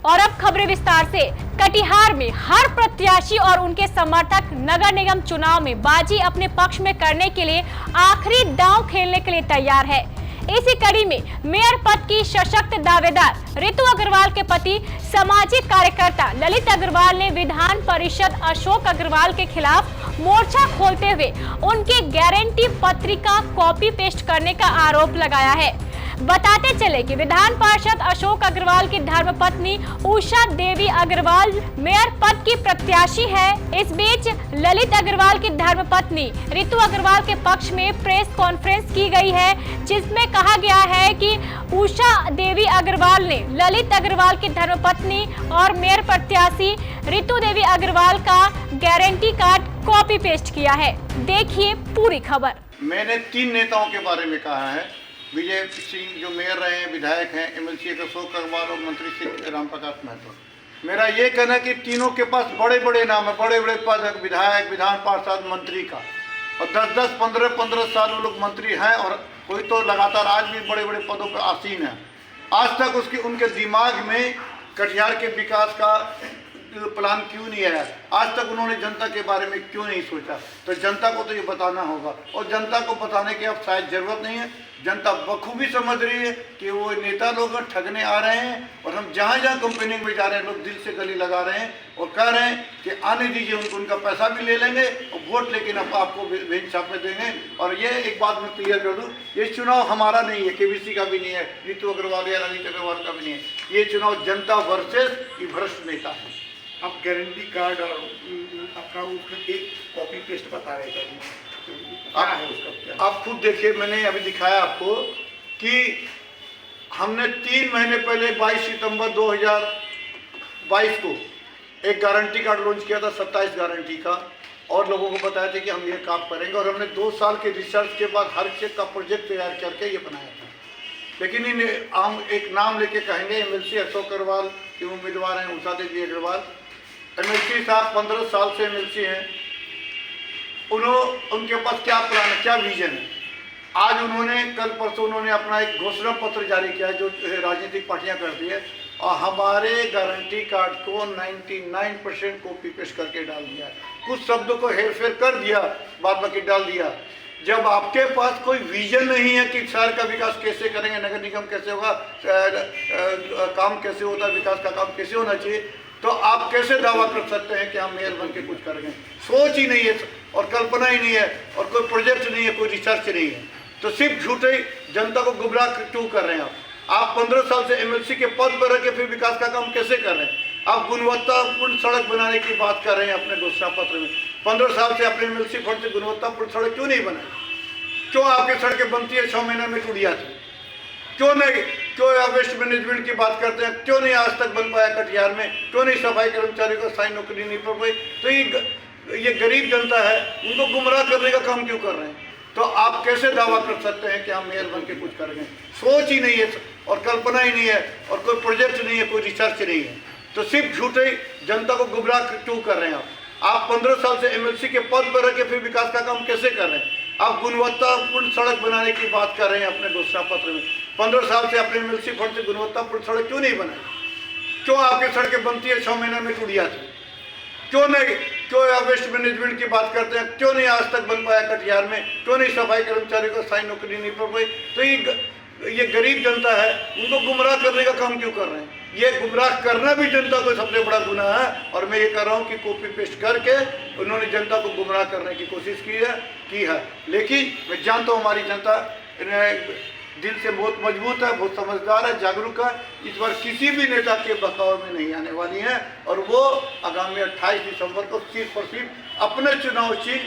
और अब खबरें विस्तार से। कटिहार में हर प्रत्याशी और उनके समर्थक नगर निगम चुनाव में बाजी अपने पक्ष में करने के लिए आखिरी दांव खेलने के लिए तैयार है। इसी कड़ी में मेयर पद की सशक्त दावेदार रितु अग्रवाल के पति सामाजिक कार्यकर्ता ललित अग्रवाल ने विधान परिषद अशोक अग्रवाल के खिलाफ मोर्चा खोलते हुए उनके गारंटी पत्रिका कॉपी पेस्ट करने का आरोप लगाया है। बताते चले कि विधान पार्षद अशोक अग्रवाल की धर्मपत्नी उषा देवी अग्रवाल मेयर पद की प्रत्याशी है। इस बीच ललित अग्रवाल की धर्मपत्नी रितु अग्रवाल के पक्ष में प्रेस कॉन्फ्रेंस की गई है, जिसमें कहा गया है कि उषा देवी अग्रवाल ने ललित अग्रवाल की धर्मपत्नी और मेयर प्रत्याशी रितु देवी अग्रवाल का गारंटी कार्ड कॉपी पेस्ट किया है। देखिए पूरी खबर। मैंने 3 नेताओं के बारे में कहा है, विजय सिंह जो मेयर रहे हैं, विधायक हैं, एमएलसी अशोक अग्रवाल और मंत्री श्री राम प्रकाश महतो। मेरा ये कहना है कि तीनों के पास बड़े बड़े नाम है, बड़े बड़े पद है, विधायक, विधान पार्षद, मंत्री का, और 10-10, 15-15 साल वो लोग मंत्री हैं और कोई तो लगातार आज भी बड़े बड़े पदों पर आसीन है। आज तक उनके दिमाग में कटिहार के विकास का प्लान क्यों नहीं आया? आज तक उन्होंने जनता के बारे में क्यों नहीं सोचा? तो जनता को तो ये बताना होगा, और जनता को बताने की अब शायद जरूरत नहीं है। जनता बखूबी समझ रही है कि वो नेता लोग ठगने आ रहे हैं, और हम जहाँ जहाँ कंपेनिंग में जा रहे हैं लोग दिल से गली लगा रहे हैं और कह रहे हैं कि आने दीजिए, उनका पैसा भी ले लेंगे और वोट लेकिन आपको वेंच छाप में देंगे। और ये एक बात मैं क्लियर कर दूँ, ये चुनाव हमारा नहीं है, केबीसी का भी नहीं है, रितु अग्रवाल या ललित अग्रवाल का भी नहीं है। ये चुनाव जनता वर्सेस ये भ्रष्ट नेता है। आप गारंटी कार्ड और अपना उसका एक कॉपी पेस्ट बता रहे थे, क्या है उसका क्या? आप खुद देखिए, मैंने अभी दिखाया आपको कि हमने 3 महीने पहले 22 सितंबर 2022 को एक गारंटी कार्ड लॉन्च किया था, 27 गारंटी का, और लोगों को बताया था कि हम ये काम करेंगे, और हमने 2 साल के रिसर्च के बाद हर चीज का प्रोजेक्ट तैयार करके ये बनाया था। लेकिन इन हम एक नाम लेके कहेंगे, एमएलसी अशोक अग्रवाल के उम्मीदवार हैं उषा देवी अग्रवाल। एमएलसी साहब 15 साल से एमएलसी हैं, उनके पास क्या प्लान है, क्या विजन है? आज उन्होंने कल परसों उन्होंने अपना एक घोषणा पत्र जारी किया है जो राजनीतिक पार्टियां करती है, और हमारे गारंटी कार्ड को 99% कॉपी पेस्ट करके डाल दिया है। कुछ शब्दों को हेरफेर कर दिया, बाद बाकी डाल दिया। जब आपके पास कोई विजन नहीं है कि शहर का विकास कैसे करेंगे, नगर निगम कैसे होगा, काम कैसे होता है, विकास का काम कैसे होना चाहिए, तो आप कैसे दावा कर सकते हैं कि हम मेयर बन के कुछ करेंगे? सोच ही नहीं है और कल्पना ही नहीं है और कोई प्रोजेक्ट नहीं है, कोई रिसर्च नहीं है, तो सिर्फ झूठे जनता को गुमराह क्यों कर रहे हैं आप 15 साल से एमएलसी के पद पर रह के फिर विकास का काम कैसे कर रहे हैं? आप गुणवत्तापूर्ण सड़क बनाने की बात कर रहे हैं अपने घोषणा पत्र में। 15 साल से अपने एमएलसी फंड से गुणवत्तापूर्ण सड़क क्यों नहीं बनाई? क्यों आपकी सड़कें बनती है 6 महीने में टूट जाती? क्यों नहीं? क्यों आप वेस्ट मैनेजमेंट की बात करते हैं? क्यों नहीं आज तक बन पाया कटिहार में? क्यों नहीं सफाई कर्मचारी को स्थायी नौकरी नहीं पड़ पाई? तो ये गरीब जनता है, उनको गुमराह करने का काम क्यों कर रहे हैं? तो आप कैसे दावा कर सकते हैं कि हम मेयर बन के कुछ करेंगे? सोच ही नहीं है और कल्पना ही नहीं है और कोई प्रोजेक्ट नहीं है, कोई रिसर्च नहीं है, तो सिर्फ झूठे जनता को गुमराह क्यों कर रहे हैं आप 15 साल से एमएलसी के पद पर रह के फिर विकास का काम कैसे कर रहे हैं? आप गुणवत्तापूर्ण सड़क बनाने की बात कर रहे हैं अपने घोषणा पत्र में। 15 साल से अपने एमएलसी फंड से गुणवत्तापूर्ण सड़क क्यों नहीं बनाई? क्यों आपकी सड़कें बनती है 6 महीने में टूट जाती? क्यों नहीं? क्यों आप वेस्ट मैनेजमेंट की बात करते हैं? क्यों नहीं आज तक बन पाया कटिहार में? क्यों नहीं सफाई कर्मचारी को स्थायी नौकरी नहीं पड़ पाई? तो ये गरीब जनता है, उनको गुमराह करने का काम क्यों कर रहे हैं? ये गुमराह करना भी जनता को सबसे बड़ा गुनाह है, और मैं ये कर रहा हूँ कि कॉपी पेस्ट करके उन्होंने जनता को गुमराह करने की कोशिश की है। लेकिन मैं जानता हूँ हमारी जनता दिल से बहुत मजबूत है, बहुत समझदार है, जागरूक है। इस बार किसी भी नेता के बहकावे में नहीं आने वाली है, और वो आगामी 28 दिसंबर को सिर्फ और सिर्फ अपने चुनाव चिन्ह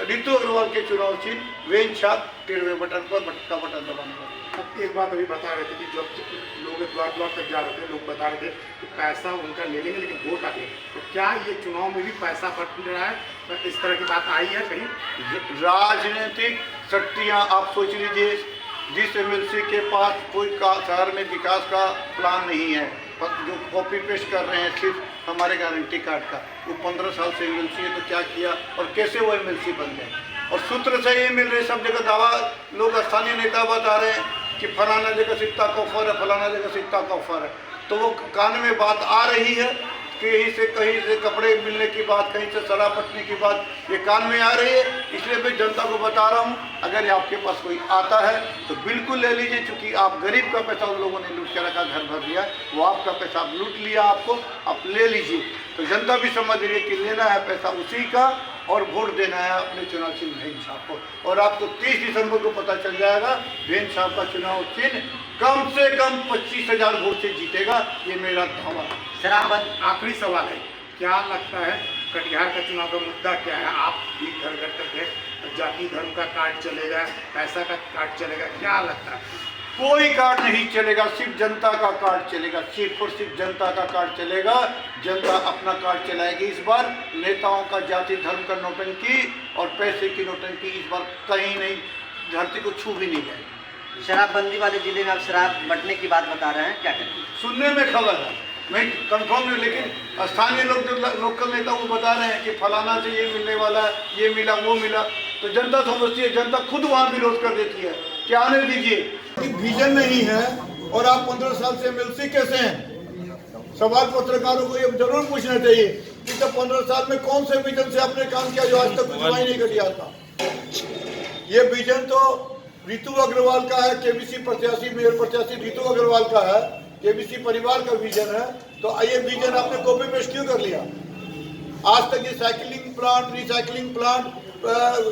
रितु अग्रवाल के चुनाव चिन्ह वेन छाप 13वें बटन पर का बटन दबाने वाले। एक बात अभी बता रहे थे कि जब लोग द्वार द्वार तक जा रहे थे, लोग बता रहे थे कि पैसा उनका ले लेंगे लेकिन वोट आगे, तो क्या ये चुनाव में भी पैसा बट रहा है? इस तरह की बात आई है कहीं? राजनीतिक शक्तियाँ, आप सोच लीजिए, जिस एमएलसी के पास कोई शहर में विकास का प्लान नहीं है, जो कॉपी पेस्ट कर रहे हैं सिर्फ हमारे गारंटी कार्ड का, वो 15 साल से एमएलसी है, तो क्या किया और कैसे वो एमएलसी बन गए? और सूत्र से ये मिल रहे, सब जगह दावा, लोग स्थानीय नेता बता रहे हैं कि फलाना जगह से इतना का ऑफर है, फलाना जगह से इतना का ऑफर है। तो वो कान में बात आ रही है, कहीं से कपड़े मिलने की बात, कहीं से शराब पटने की बात ये कान में आ रही है। इसलिए मैं जनता को बता रहा हूँ, अगर आपके पास कोई आता है तो बिल्कुल ले लीजिए, क्योंकि आप गरीब का पैसा उन लोगों ने लूट के रखा, घर भर दिया, वो आपका पैसा लूट लिया आपको, आप ले लीजिए। तो जनता भी समझ रही है कि लेना है पैसा उसी का और वोट देना है अपने चुनाव चिन्ह भेन साहब को। और आपको 30 दिसंबर को पता चल जाएगा भेन साहब का चुनाव चिन्ह कम से कम 25,000 वोट से जीतेगा, ये मेरा दावा है। सर आखिरी सवाल है, क्या लगता है कटिहार का चुनाव का मुद्दा क्या है? आप भी घर घर करके जाति धर्म का कार्ड चलेगा, पैसा का कार्ड चलेगा, क्या लगता है? कोई कार्ड नहीं चलेगा, सिर्फ जनता का कार्ड चलेगा, सिर्फ और सिर्फ जनता का कार्ड चलेगा। जनता अपना कार्ड चलाएगी इस बार। नेताओं का जाति धर्म का नौटंकी और पैसे की नौटंकी इस बार कहीं नहीं, धरती को छू भी नहीं जाएगी। शराबबंदी वाले जिले में आप शराब बंटने की बात बता रहे हैं, क्या करें? सुनने में खबर है, मैं कंफर्म नहीं, लेकिन स्थानीय लोग जो लोकल नेता वो बता रहे हैं कि फलाना से ये मिलने वाला है, ये मिला वो मिला, तो जनता समझती है, जनता खुद वहाँ विरोध कर देती है कि आने दीजिए। विजन नहीं है और आप 15 साल से एमएलसी कैसे हैं? सवाल पत्रकारों को ये जरूर पूछना चाहिए कि जब 15 साल में कौन से विजन से आपने काम किया जो आज तक कुछ नहीं कर दिया था। ये विजन तो रितु अग्रवाल का है, केबीसी प्रत्याशी, मेयर प्रत्याशी रितु अग्रवाल का है, केबीसी परिवार का विजन है। तो ये विजन आपने कॉपी पेस्ट क्यों कर लिया? आज तक ये cycling plant, recycling plant,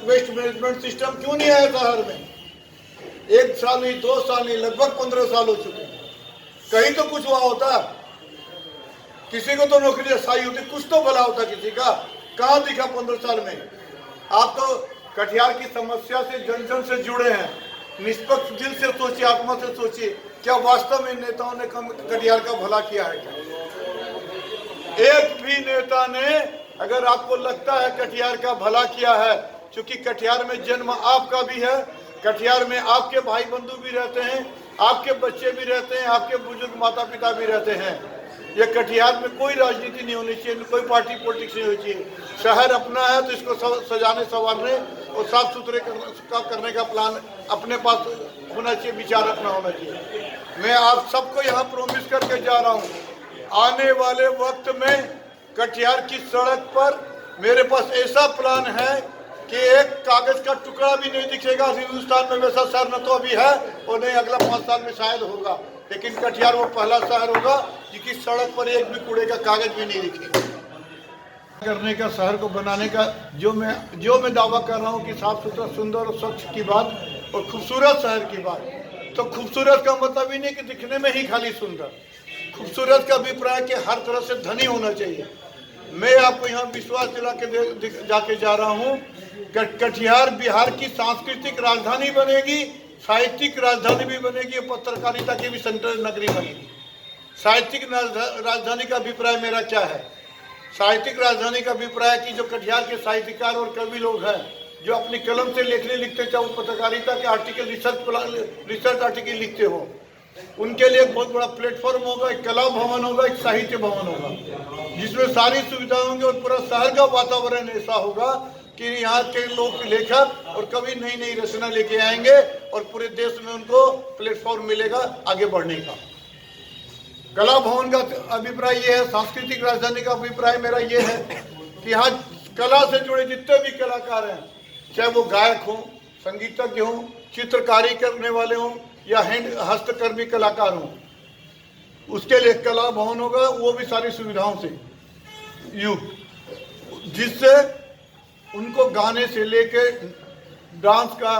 waste management system क्यों नहीं आया शहर में? 1 साल नहीं, 2 साल नहीं, लगभग 15 साल हो चुके हैं। कहीं तो कुछ हुआ होता, किसी को तो नौकरी अस्थायी होती, कुछ तो भला होता किसी का। कहाँ दिखा 15 साल में? आप तो कटिहार की समस्या से जन जन से जुड़े हैं, निष्पक्ष दिल से सोचिए, आत्मा से सोचिए, क्या वास्तव में नेताओं ने कटिहार का भला किया है क्या? एक भी नेता ने, अगर आपको लगता है कटिहार का भला किया है, क्योंकि कटिहार में जन्म आपका भी है, कटिहार में आपके भाई बंधु भी रहते हैं, आपके बच्चे भी रहते हैं, आपके बुजुर्ग माता पिता भी रहते हैं। ये कटिहार में कोई राजनीति नहीं होनी चाहिए, कोई पार्टी पॉलिटिक्स नहीं होनी चाहिए। शहर अपना है तो इसको सजाने संवारने और साफ सुथरे करने का प्लान अपने पास होना चाहिए, विचार अपना होना चाहिए। मैं आप सबको यहाँ प्रोमिस करके जा रहा हूँ, आने वाले वक्त में कटिहार की सड़क पर मेरे पास ऐसा प्लान है कि एक कागज का टुकड़ा भी नहीं दिखेगा। हिंदुस्तान में वैसा शहर न तो अभी है और नहीं अगला 5 साल में शायद होगा, लेकिन कटिहार वो पहला शहर होगा जिसकी सड़क पर एक भी कूड़े का कागज भी नहीं दिखेगा। करने का, शहर को बनाने का जो मैं दावा कर रहा हूँ कि साफ सुथरा, सुंदर और स्वच्छ की बात और खूबसूरत शहर की बात। तो खूबसूरत का मतलब ही नहीं कि दिखने में ही खाली सुंदर, खूबसूरत का अभिप्राय कि हर तरह से धनी होना चाहिए। मैं आपको यहाँ विश्वास दिला के जाके जा रहा हूँ, कटिहार बिहार की सांस्कृतिक राजधानी बनेगी, साहित्यिक राजधानी भी बनेगी, पत्रकारिता की भी सेंट्रल नगरी बनेगी। साहित्यिक राजधानी का अभिप्राय मेरा क्या है? साहित्यिक राजधानी का अभिप्राय कि जो कटिहार के साहित्यकार और कवि लोग हैं, जो अपनी कलम से लिखते चाहे वो पत्रकारिता के आर्टिकल, रिसर्च आर्टिकल लिखते हो, उनके लिए एक बहुत बड़ा प्लेटफॉर्म होगा, एक कला भवन होगा, एक साहित्य भवन होगा, जिसमें सारी सुविधाएं होंगी और पूरा शहर का वातावरण ऐसा होगा कि यहाँ के लोग, लेखक और कवि नई नई रचना लेके आएंगे और पूरे देश में उनको प्लेटफॉर्म मिलेगा आगे बढ़ने का। कला भवन का अभिप्राय ये है, सांस्कृतिक राजधानी का अभिप्राय मेरा ये है कि यहाँ कला से जुड़े जितने भी कलाकार हैं, चाहे वो गायक हों, संगीतज्ञ हों, चित्रकारी करने वाले हों या हस्तकर्मी कलाकार हों, उसके लिए कला भवन होगा, वो भी सारी सुविधाओं से युक्त, जिससे उनको गाने से लेके डांस का